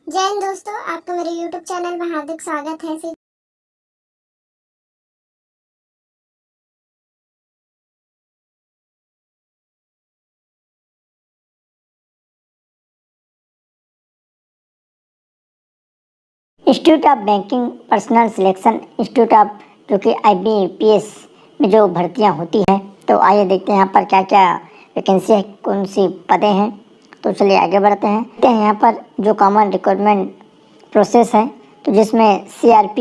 जय हिंद दोस्तों, आपका मेरे YouTube चैनल में हार्दिक स्वागत है। Institute of banking personal selection institute of जो कि IBPS में जो भर्तियां होती हैं, तो आइए देखते हैं यहाँ पर क्या क्या वैकेंसी है, कौन सी पदें हैं। तो चलिए आगे बढ़ते हैं। देखते हैं यहाँ पर जो कॉमन रिक्रूटमेंट प्रोसेस है, तो जिसमें CRP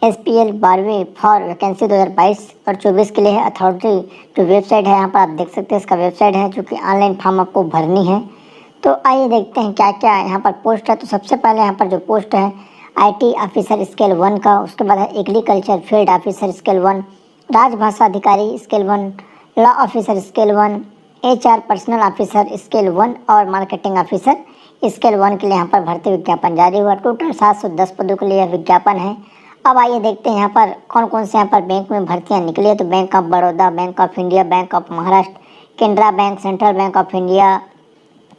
SPL 12वीं फॉर वैकेंसी 2022 और 24 के लिए है। अथॉरिटी जो वेबसाइट है यहाँ पर आप देख सकते हैं, इसका वेबसाइट है जो कि ऑनलाइन फॉर्म आपको भरनी है। तो आइए देखते हैं क्या क्या यहाँ पर पोस्ट है। तो सबसे पहले यहाँ पर जो पोस्ट है IT ऑफिसर स्केल 1 का, उसके बाद है एग्रीकल्चर फील्ड ऑफिसर स्केल 1, राजभाषा अधिकारी scale 1, law officer scale 1, HR personal officer scale 1 और मार्केटिंग ऑफिसर स्केल 1 के लिए यहाँ पर भर्ती विज्ञापन जारी हुआ। टोटल 710 पदों के लिए यह विज्ञापन है। अब आइए देखते हैं यहाँ पर कौन कौन से यहाँ पर बैंक में भर्तियाँ निकली है। तो bank of Baroda, bank of India, bank of Maharashtra, Canara bank, central bank of India,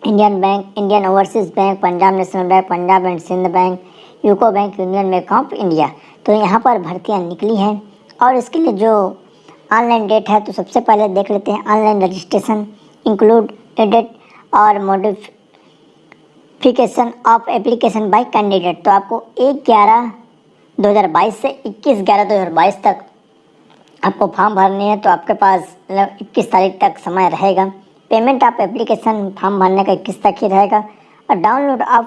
Indian bank, Indian overseas bank, Punjab national bank, Punjab and Sindh bank, UCO bank, union bank of India. तो यहाँ पर भर्तियाँ निकली हैं और इसके लिए जो ऑनलाइन डेट है, तो सबसे पहले देख लेते हैं ऑनलाइन रजिस्ट्रेशन इंक्लूड एडिट और modification of application by candidate. तो आपको 1/11/2022 से 21/11/2022 तक आपको फॉर्म भरनी है। तो आपके पास 21 तारीख तक समय रहेगा। पेमेंट ऑफ एप्लीकेशन फॉर्म भरने का 21 तक ही रहेगा। और download of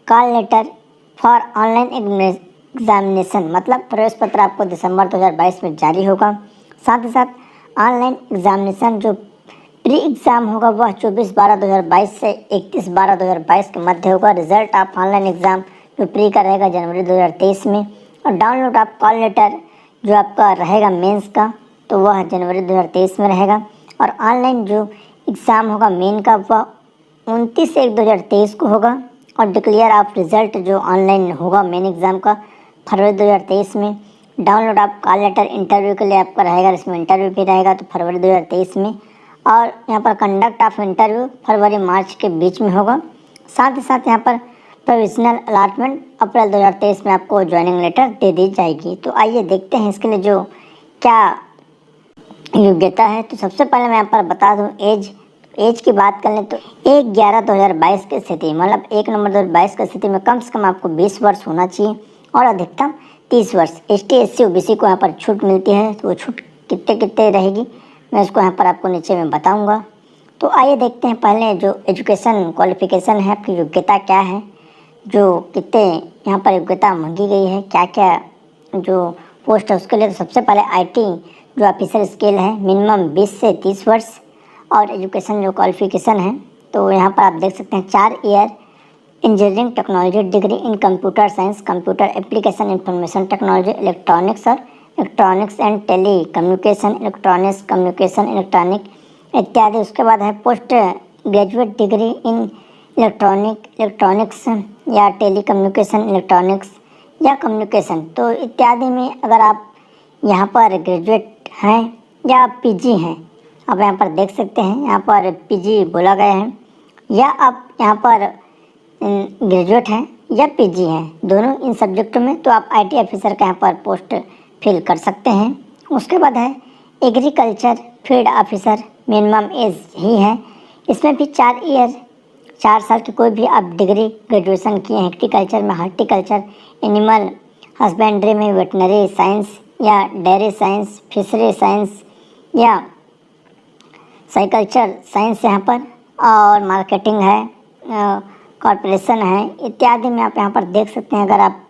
call letter for online examination, मतलब प्रवेश पत्र आपको दिसंबर 2022 में जारी होगा। साथ ही साथ ऑनलाइन एग्जामिनेशन जो प्री एग्ज़ाम होगा वह 24/12/2022 से 31/12/2022 के मध्य होगा। रिजल्ट ऑफ ऑनलाइन एग्ज़ाम जो प्री का रहेगा जनवरी 2023 में। और डाउनलोड ऑफ कॉल लेटर जो आपका रहेगा मेंस का, तो वह जनवरी 2023 में रहेगा। और ऑनलाइन जो एग्ज़ाम होगा मेन का वह 29/1/2023 को होगा। और डिक्लेयर ऑफ रिजल्ट जो ऑनलाइन होगा मेन एग्ज़ाम का फरवरी 2023 में। Download of call letter interview के लिए आपका रहेगा, इसमें इंटरव्यू भी रहेगा तो फरवरी 2023 में। और यहाँ पर कंडक्ट ऑफ इंटरव्यू फरवरी-मार्च के बीच में होगा। साथ ही साथ यहाँ पर प्रोविजनल अलॉटमेंट अप्रैल 2023 में आपको ज्वाइनिंग लेटर दे दी जाएगी। तो आइए देखते हैं इसके लिए जो क्या योग्यता है। तो सबसे पहले मैं यहाँ पर बता दूँ एज की बात कर लें तो 1/11/2022 की स्थिति, मतलब 1 नवंबर 2022 की स्थिति में कम से कम आपको 20 वर्ष होना चाहिए और अधिकतम 30 वर्ष। ST SC OBC को यहाँ पर छूट मिलती है, तो वो छूट कितने कितने रहेगी मैं इसको यहाँ पर आपको नीचे में बताऊँगा। तो आइए देखते हैं पहले जो एजुकेशन क्वालिफिकेशन है, आपकी योग्यता क्या है, जो कितने यहाँ पर योग्यता मांगी गई है, क्या क्या जो पोस्ट है उसके लिए। तो सबसे पहले IT जो ऑफिसर स्केल है मिनिमम 20 से 30 वर्ष। और एजुकेशन जो क्वालिफिकेशन है, तो यहाँ पर आप देख सकते हैं 4 year engineering technology degree in computer science, computer application, information technology, electronics और electronics and telecommunication, electronics communication, electronic इत्यादि। उसके बाद है post graduate degree in electronics या टेली कम्युनिकेशन, इलेक्ट्रॉनिक्स या कम्युनिकेशन, तो इत्यादि में अगर आप यहाँ पर ग्रेजुएट हैं या PG हैं, आप यहाँ पर देख सकते हैं यहाँ पर PG बोला गया है, या आप यहाँ पर ग्रेजुएट हैं या PG हैं, दोनों इन सब्जेक्टों में, तो आप IT ऑफिसर का यहाँ पर पोस्ट फिल कर सकते हैं। उसके बाद है agriculture field officer, minimum age ही है, इसमें भी 4 साल की कोई भी आप डिग्री ग्रेजुएशन किए हैं एग्रीकल्चर में, हॉर्टिकल्चर, एनिमल हस्बेंड्री में, वेटनरी साइंस या डेयरी साइंस, फिशरी साइंस या सेरिकल्चर साइंस यहाँ पर, और मार्केटिंग है, कॉर्पोरेशन है इत्यादि में आप यहाँ पर देख सकते हैं। अगर आप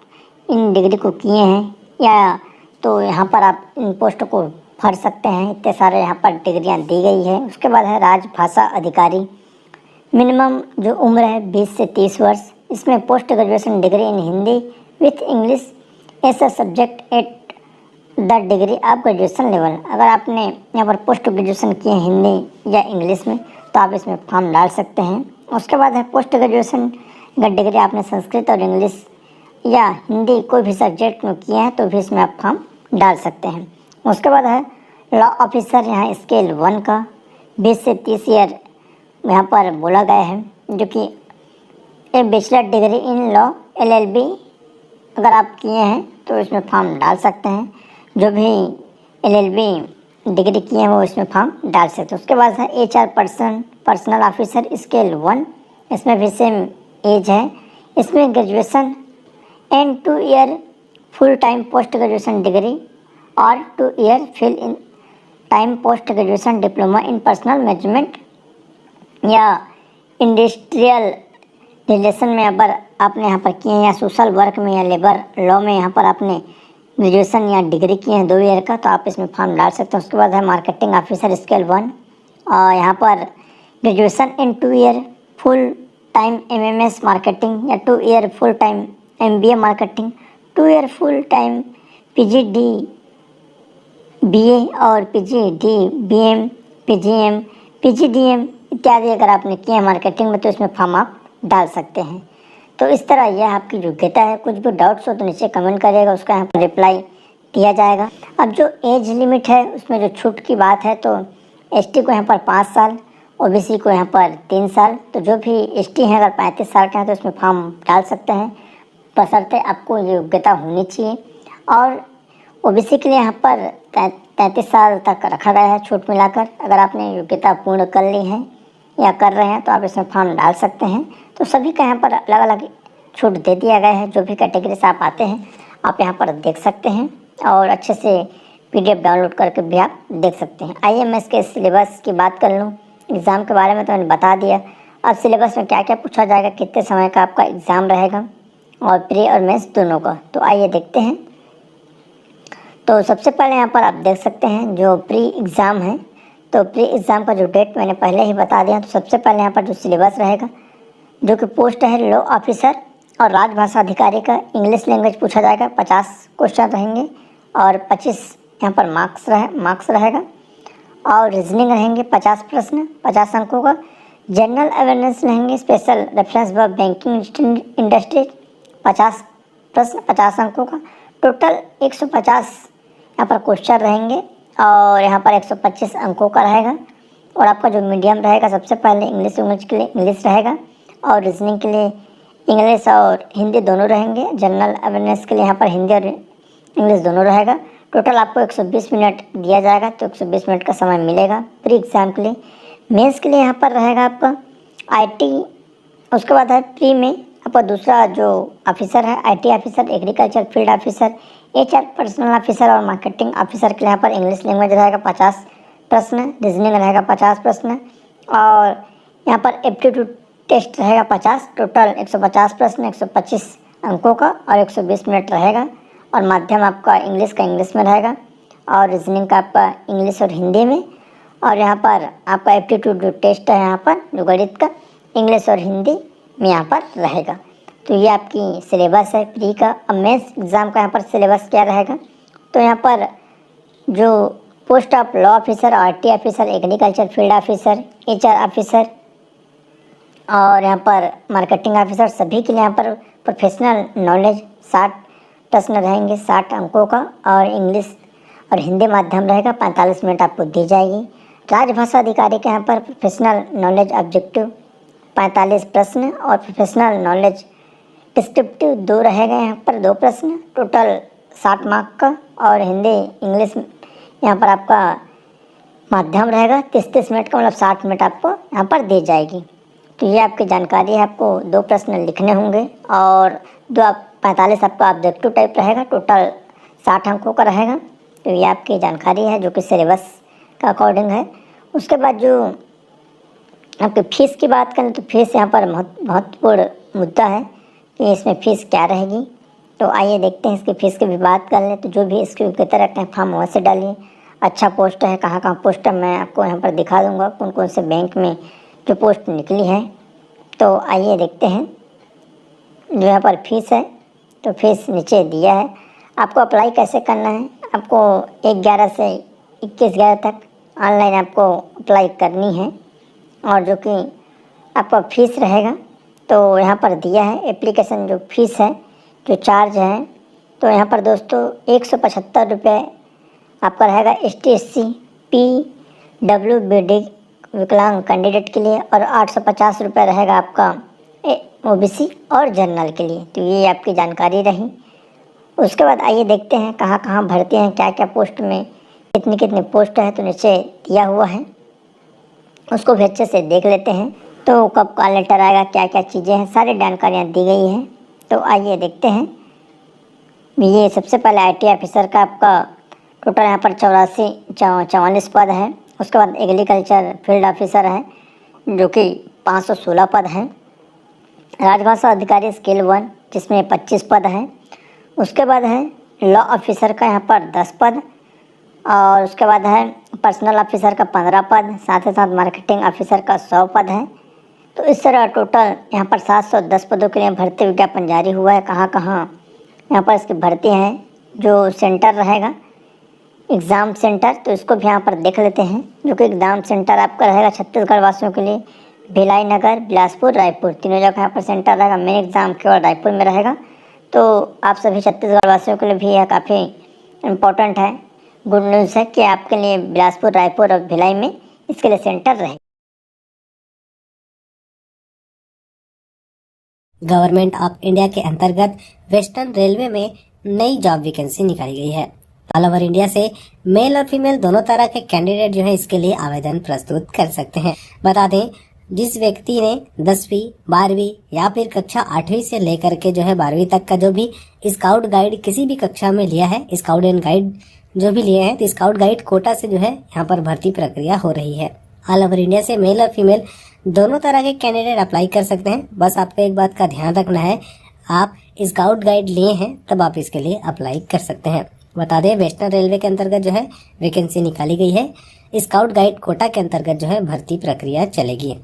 इन डिग्री को किए हैं या, तो यहाँ पर आप इन पोस्ट को भर सकते हैं। इतने सारे यहाँ पर डिग्रियाँ दी गई है। उसके बाद है राजभाषा अधिकारी, मिनिमम जो उम्र है 20 से 30 वर्ष, इसमें post graduation degree in Hindi with English as a subject at the degree of graduation level. अगर आपने यहाँ पर पोस्ट ग्रेजुएशन किए हैं हिंदी या इंग्लिश में, तो आप इसमें फॉर्म डाल सकते हैं। उसके बाद है पोस्ट ग्रेजुएशन का डिग्री आपने संस्कृत और इंग्लिश या हिंदी कोई भी सब्जेक्ट में किए हैं, तो भी इसमें आप फॉर्म डाल सकते हैं। उसके बाद है लॉ ऑफिसर, यहाँ स्केल 1 का 20 से 30 ईयर यहाँ पर बोला गया है, जो कि a bachelor degree in law LLB अगर आप किए हैं तो इसमें फॉर्म डाल सकते हैं। जो भी LLB डिग्री किए हैं वो इसमें फॉर्म डाल सकते हैं। उसके बाद है HR पर्सनल ऑफिसर स्केल 1, इसमें भी सेम एज है। इसमें graduation and 2 year full time post graduation degree और 2 year fill in time post graduation diploma in personal management या इंडस्ट्रियल रिलेशन में अगर आपने यहाँ पर किए हैं, या सोशल वर्क में या लेबर लॉ में यहाँ पर आपने ग्रेजुएशन या डिग्री किए हैं 2 ईयर का, तो आप इसमें फॉर्म डाल सकते हैं। उसके बाद है मार्केटिंग ऑफिसर स्केल 1 और यहाँ पर graduation in 2 year full time MMS marketing या 2 year full time MBA marketing, 2 year full time PGD BA और PGD BM PGM PGDM इत्यादि अगर आपने किए हैं मार्केटिंग में तो इसमें फॉर्म आप डाल सकते हैं। तो इस तरह यह आपकी योग्यता है। कुछ भी डाउट्स हो तो नीचे कमेंट करिएगा, उसका यहाँ पर रिप्लाई दिया जाएगा। अब जो एज लिमिट है उसमें जो छूट की बात है तो ST को यहाँ पर 5 साल, OBC को यहाँ पर 3 साल। तो जो भी ST हैं अगर 35 साल के हैं तो इसमें फॉर्म डाल सकते हैं, बशर्ते आपको ये योग्यता होनी चाहिए। और OBC के लिए यहाँ पर 33 साल तक रखा गया है छूट मिलाकर। अगर आपने योग्यता पूर्ण कर ली है या कर रहे हैं तो आप इसमें फॉर्म डाल सकते हैं। तो सभी का यहाँ पर अलग अलग छूट दे दिया गया है। जो भी कैटेगरी से आप आते हैं आप यहाँ पर देख सकते हैं और अच्छे से PDF डाउनलोड करके भी आप देख सकते हैं। आइए मैं इसके सिलेबस की बात कर लूँ। एग्ज़ाम के बारे में तो मैंने बता दिया। अब सिलेबस में क्या क्या पूछा जाएगा, कितने समय का आपका एग्ज़ाम रहेगा और प्री और मेंस दोनों का, तो आइए देखते हैं। तो सबसे पहले यहाँ पर आप देख सकते हैं जो प्री एग्ज़ाम है, तो प्री एग्ज़ाम का जो डेट मैंने पहले ही बता दिया। तो सबसे पहले यहाँ पर जो सिलेबस रहेगा, जो कि पोस्ट है लॉ ऑफिसर और राजभाषा अधिकारी का इंग्लिश लैंग्वेज पूछा जाएगा। 50 क्वेश्चन रहेंगे और 25 यहाँ पर मार्क्स रहेगा। और रीजनिंग रहेंगे 50 प्रश्न 50 अंकों का। जनरल अवेयरनेस रहेंगे, स्पेशल रेफरेंस व बैंकिंग इंडस्ट्री 50 प्रश्न 50 अंकों का। टोटल 150 यहाँ पर क्वेश्चन रहेंगे और यहाँ पर 125 अंकों का रहेगा। और आपका जो मीडियम रहेगा, सबसे पहले इंग्लिश लैंग्वेज के लिए इंग्लिश रहेगा और रीजनिंग के लिए इंग्लिश और हिंदी दोनों रहेंगे। जनरल अवेयरनेस के लिए यहाँ पर हिंदी और इंग्लिश दोनों रहेगा। टोटल आपको 120 मिनट दिया जाएगा, तो 120 मिनट का समय मिलेगा प्री एग्ज़ाम के लिए। मेंस के लिए यहाँ पर रहेगा आपका IT। उसके बाद है प्री में आपका दूसरा जो ऑफिसर है IT officer, agriculture field officer, HR personal officer और मार्केटिंग ऑफिसर के लिए यहाँ पर इंग्लिश लैंग्वेज रहेगा 50 प्रश्न, रीजनिंग रहेगा 50 प्रश्न और यहाँ पर एप्टीट्यूड टेस्ट रहेगा 50। टोटल 150 प्रश्न 125 अंकों का और 120 मिनट रहेगा। और माध्यम आपका इंग्लिश का इंग्लिश में रहेगा और रीजनिंग का आपका इंग्लिश और हिंदी में। और यहाँ पर आपका एप्टीट्यूड जो टेस्ट है यहाँ पर जो गणित का इंग्लिश और हिंदी में यहाँ पर रहेगा। तो ये आपकी सिलेबस है प्री का। अब मेंस एग्ज़ाम का यहाँ पर सिलेबस क्या रहेगा, तो यहाँ पर जो post of law officer, RT officer, agriculture field officer, HR officer और यहाँ पर मार्केटिंग ऑफिसर, सभी के लिए यहाँ पर प्रोफेशनल नॉलेज 60 प्रश्न रहेंगे 60 अंकों का और इंग्लिश और हिंदी माध्यम रहेगा 45 मिनट आपको दी जाएगी। राजभाषा अधिकारी के यहाँ पर प्रोफेशनल नॉलेज ऑब्जेक्टिव 45 प्रश्न और प्रोफेशनल नॉलेज डिस्क्रिप्टिव 2 रहेगा यहाँ पर 2 प्रश्न। टोटल 60 मार्क का और हिंदी इंग्लिश यहाँ पर आपका माध्यम रहेगा 30 मिनट का, मतलब 60 मिनट आपको यहाँ पर दी जाएगी। तो ये आपकी जानकारी है। आपको 2 प्रश्न लिखने होंगे और 45 आपका ऑब्जेक्टिव टाइप रहेगा। टोटल 60 अंकों का रहेगा। तो ये आपकी जानकारी है जो कि सिलेबस का अकॉर्डिंग है। उसके बाद जो आपकी फ़ीस की बात करें तो फीस यहाँ पर महत्वपूर्ण मुद्दा है कि इसमें फ़ीस क्या रहेगी। तो आइए देखते हैं इसकी फ़ीस की भी बात कर लें। तो जो भी इसकी योग्यता रखते हैं फॉर्म वहाँ से डालिए। अच्छा पोस्ट है, कहाँ कहाँ पोस्ट है मैं आपको यहाँ पर दिखा दूँगा, कौन कौन से बैंक में जो पोस्ट निकली है। तो आइए देखते हैं जो यहाँ पर फीस है। तो फीस नीचे दिया है। आपको अप्लाई कैसे करना है, आपको 1/11 से 21/11 तक ऑनलाइन आपको अप्लाई करनी है। और जो कि आपका फ़ीस रहेगा तो यहाँ पर दिया है एप्लीकेशन जो फ़ीस है, जो चार्ज है। तो यहाँ पर दोस्तों 175 रुपये आपका रहेगा ST SC PWBD विकलांग कैंडिडेट के लिए और 850 रुपये रहेगा आपका ओबीसी और जनरल के लिए। तो ये आपकी जानकारी रही। उसके बाद आइए देखते हैं कहाँ कहाँ भर्ती हैं, क्या क्या पोस्ट में कितनी कितनी पोस्ट है। तो नीचे दिया हुआ है, उसको भी अच्छे से देख लेते हैं। तो कब कॉल लेटर आएगा, क्या क्या चीज़ें हैं, सारी जानकारियाँ दी गई हैं। तो आइए देखते हैं। ये सबसे पहले IT ऑफिसर का आपका टोटल यहाँ पर 44 पद है। उसके बाद एग्रीकल्चर फील्ड ऑफिसर है जो कि 516 पद हैं। राजभाषा अधिकारी स्केल 1 जिसमें 25 पद हैं। उसके बाद है लॉ ऑफिसर का यहाँ पर 10 पद, और उसके बाद है पर्सनल ऑफिसर का 15 पद, साथ ही साथ मार्केटिंग ऑफिसर का 100 पद है। तो इस तरह टोटल यहाँ पर 710 पदों के लिए भर्ती विज्ञापन जारी हुआ है। कहाँ कहाँ यहाँ पर इसकी भर्ती है, जो सेंटर रहेगा एग्ज़ाम सेंटर, तो इसको भी यहाँ पर देख लेते हैं। जो कि एग्ज़ाम सेंटर आपका रहेगा छत्तीसगढ़ वासियों के लिए भिलाई नगर, बिलासपुर, रायपुर, तीनों जगह यहाँ पर सेंटर रहेगा। मेन एग्ज़ाम केवल रायपुर में रहेगा। तो आप सभी छत्तीसगढ़ वासियों के लिए भी यह काफ़ी इम्पोर्टेंट है, गुड न्यूज़ है कि आपके लिए बिलासपुर, रायपुर और भिलाई में इसके लिए सेंटर रहेगा। गवर्नमेंट ऑफ इंडिया के अंतर्गत वेस्टर्न रेलवे में नई जॉब वैकेंसी निकाली गई है। ऑल ओवर इंडिया से मेल और फीमेल दोनों तरह के कैंडिडेट जो है इसके लिए आवेदन प्रस्तुत कर सकते हैं। बता दें, जिस व्यक्ति ने 10वीं, 12वीं या फिर कक्षा 8वीं से लेकर के जो है 12वीं तक का जो भी स्काउट गाइड किसी भी कक्षा में लिया है, स्काउट एंड गाइड जो भी लिए हैं, तो स्काउट गाइड कोटा से जो है यहाँ पर भर्ती प्रक्रिया हो रही है। ऑल ओवर इंडिया से मेल और फीमेल दोनों तरह के कैंडिडेट अप्लाई कर सकते हैं। बस आपको एक बात का ध्यान रखना है, आप स्काउट गाइड लिए हैं तब आप इसके लिए अप्लाई कर सकते हैं। बता दें, वेस्टर्न रेलवे के अंतर्गत जो है वैकेंसी निकाली गई है। स्काउट गाइड कोटा के अंतर्गत जो है भर्ती प्रक्रिया चलेगी।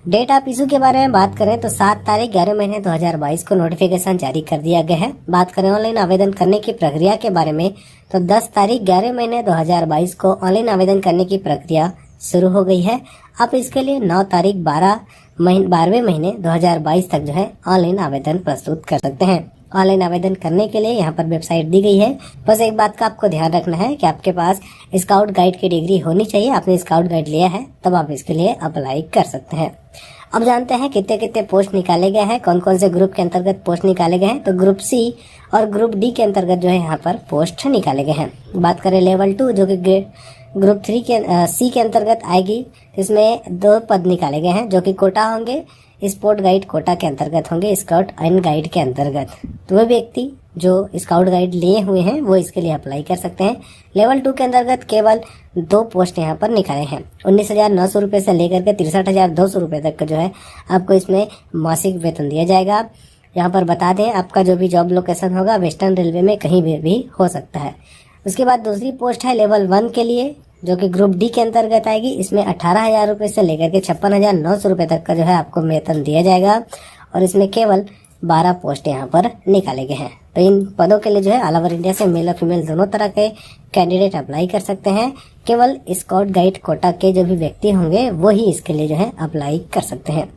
डेट ऑफ इशू के बारे में बात करें तो 7 तारीख 11 महीने 2022 को नोटिफिकेशन जारी कर दिया गया है। बात करें ऑनलाइन आवेदन करने की प्रक्रिया के बारे में तो 10 तारीख 11 महीने 2022 को ऑनलाइन आवेदन करने की प्रक्रिया शुरू हो गई है। आप इसके लिए 9 तारीख 12वें महीने 2022 तक जो है ऑनलाइन आवेदन प्रस्तुत कर सकते हैं। ऑनलाइन आवेदन करने के लिए यहाँ पर वेबसाइट दी गई है। बस एक बात का आपको ध्यान रखना है कि आपके पास स्काउट गाइड की डिग्री होनी चाहिए। आपने स्काउट गाइड लिया है तब आप इसके लिए अप्लाई कर सकते हैं। अब जानते हैं कितने कितने पोस्ट निकाले गए हैं, कौन कौन से ग्रुप के अंतर्गत पोस्ट निकाले गए हैं। तो ग्रुप सी और ग्रुप डी के अंतर्गत जो है यहाँ पर पोस्ट निकाले गए हैं। बात करें लेवल 2 जो कि ग्रुप 3 के सी के अंतर्गत आएगी, इसमें 2 पद निकाले गए हैं जो कि कोटा होंगे, स्पोर्ट गाइड कोटा के अंतर्गत होंगे, स्काउट एंड गाइड के अंतर्गत। तो वह व्यक्ति जो स्काउट गाइड लिए हुए हैं वो इसके लिए अप्लाई कर सकते हैं। लेवल 2 के अंतर्गत केवल 2 पोस्ट यहाँ पर निकाले हैं। 19,900 रुपये से लेकर के 63,200 रुपये तक का जो है आपको इसमें मासिक वेतन दिया जाएगा। यहाँ पर बता दें, आपका जो भी जॉब लोकेशन होगा वेस्टर्न रेलवे में कहीं भी हो सकता है। उसके बाद दूसरी पोस्ट है लेवल 1 के लिए जो कि ग्रुप डी के अंतर्गत आएगी। इसमें 18,000 रुपये से लेकर के 56,900 रुपये तक का जो है आपको वेतन दिया जाएगा और इसमें केवल 12 पोस्ट यहाँ पर निकाले गए हैं। तो इन पदों के लिए जो है ऑल ओवर इंडिया से मेल और फीमेल दोनों तरह के कैंडिडेट अप्लाई कर सकते हैं। केवल स्काउट गाइड कोटा के जो भी व्यक्ति होंगे वो ही इसके लिए जो है अप्लाई कर सकते हैं।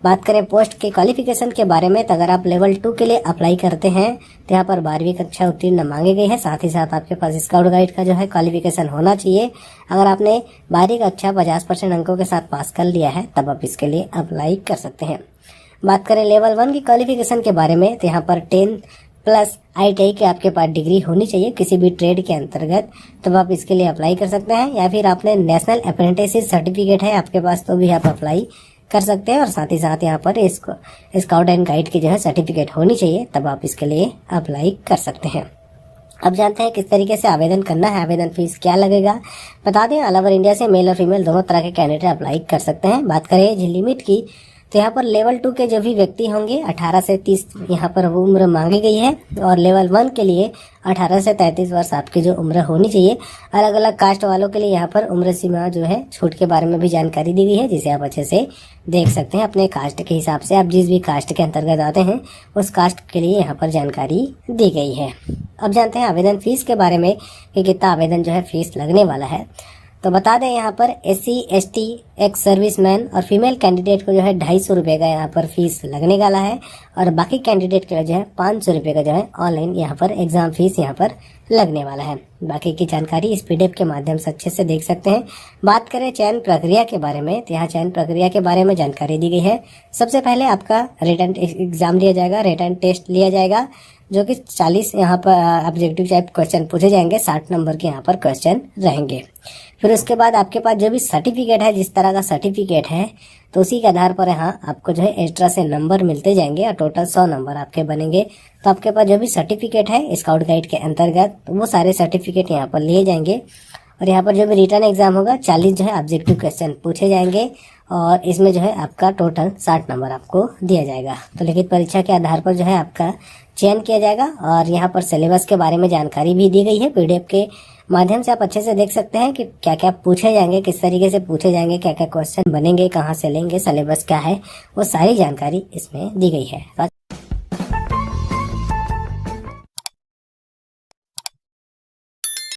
बात करें पोस्ट के क्वालिफिकेशन के बारे में तो अगर आप लेवल 2 के लिए अप्लाई करते हैं तो यहाँ पर 12वीं कक्षा उत्तीर्ण मांगी गई है। साथ ही साथ आपके पास स्काउट गाइड का जो है क्वालिफिकेशन होना चाहिए। अगर आपने 12वीं कक्षा 50% अंकों के साथ पास कर लिया है तब आप इसके लिए अप्लाई कर सकते हैं। बात करें लेवल 1 की क्वालिफिकेशन के बारे में तो यहाँ पर 10+ ITI की आपके पास डिग्री होनी चाहिए किसी भी ट्रेड के अंतर्गत, तब आप इसके लिए अप्लाई कर सकते हैं। या फिर आपने नेशनल अप्रेंटिसशिप सर्टिफिकेट है आपके पास तो भी आप अप्लाई कर सकते हैं। और साथ ही साथ यहाँ पर स्काउट एंड गाइड की जो है सर्टिफिकेट होनी चाहिए तब आप इसके लिए अप्लाई कर सकते हैं। अब जानते हैं किस तरीके से आवेदन करना है, आवेदन फीस क्या लगेगा। बता दें, ऑल ओवर इंडिया से मेल और फीमेल दोनों तरह के कैंडिडेट अप्लाई कर सकते हैं। बात करें एज लिमिट की तो यहाँ पर लेवल 2 के जो भी व्यक्ति होंगे 18 से 30 यहाँ पर वो उम्र मांगी गई है और लेवल 1 के लिए 18 से 33 वर्ष आपकी जो उम्र होनी चाहिए। अलग अलग कास्ट वालों के लिए यहाँ पर उम्र सीमा जो है छूट के बारे में भी जानकारी दी गई है जिसे आप अच्छे से देख सकते हैं। अपने कास्ट के हिसाब से आप जिस भी कास्ट के अंतर्गत आते हैं उस कास्ट के लिए यहाँ पर जानकारी दी गई है। अब जानते हैं आवेदन फीस के बारे में कि कितना आवेदन जो है फीस लगने वाला है। तो बता दें यहाँ पर SC ST एक्स सर्विसमैन और फीमेल कैंडिडेट को जो है 250 रुपये का यहाँ पर फीस लगने वाला है, और बाकी कैंडिडेट के लिए जो है 500 रुपये का जो है ऑनलाइन यहाँ पर एग्जाम फीस यहाँ पर लगने वाला है। बाकी की जानकारी इस PDF के माध्यम से अच्छे से देख सकते हैं। बात करें चयन प्रक्रिया के बारे में, तो यहाँ चयन प्रक्रिया के बारे में जानकारी दी गई है। सबसे पहले आपका रिटन एग्जाम लिया जाएगा, रिटन टेस्ट लिया जाएगा, जो कि 40 यहाँ पर ऑब्जेक्टिव टाइप क्वेश्चन पूछे जाएंगे, 60 नंबर के यहाँ पर क्वेश्चन रहेंगे। फिर उसके बाद आपके पास जो भी सर्टिफिकेट है, जिस तरह का सर्टिफिकेट है, तो उसी के आधार पर यहाँ आपको जो है एक्स्ट्रा से नंबर मिलते जाएंगे और टोटल 100 नंबर आपके बनेंगे। तो आपके पास जो भी सर्टिफिकेट है स्काउट गाइड के अंतर्गत, तो वो सारे सर्टिफिकेट यहाँ पर लिए जाएंगे। और यहाँ पर जो भी रिटर्न एग्जाम होगा 40 जो है ऑब्जेक्टिव क्वेश्चन पूछे जाएंगे, और इसमें जो है आपका टोटल 60 नंबर आपको दिया जाएगा। तो लिखित परीक्षा के आधार पर जो है आपका चयन किया जाएगा। और यहाँ पर सिलेबस के बारे में जानकारी भी दी गई है। PDF के माध्यम से आप अच्छे से देख सकते हैं कि क्या क्या पूछे जाएंगे, किस तरीके से पूछे जाएंगे, क्या क्या क्वेश्चन बनेंगे, कहाँ से लेंगे, सिलेबस क्या है, वो सारी जानकारी इसमें दी गई है।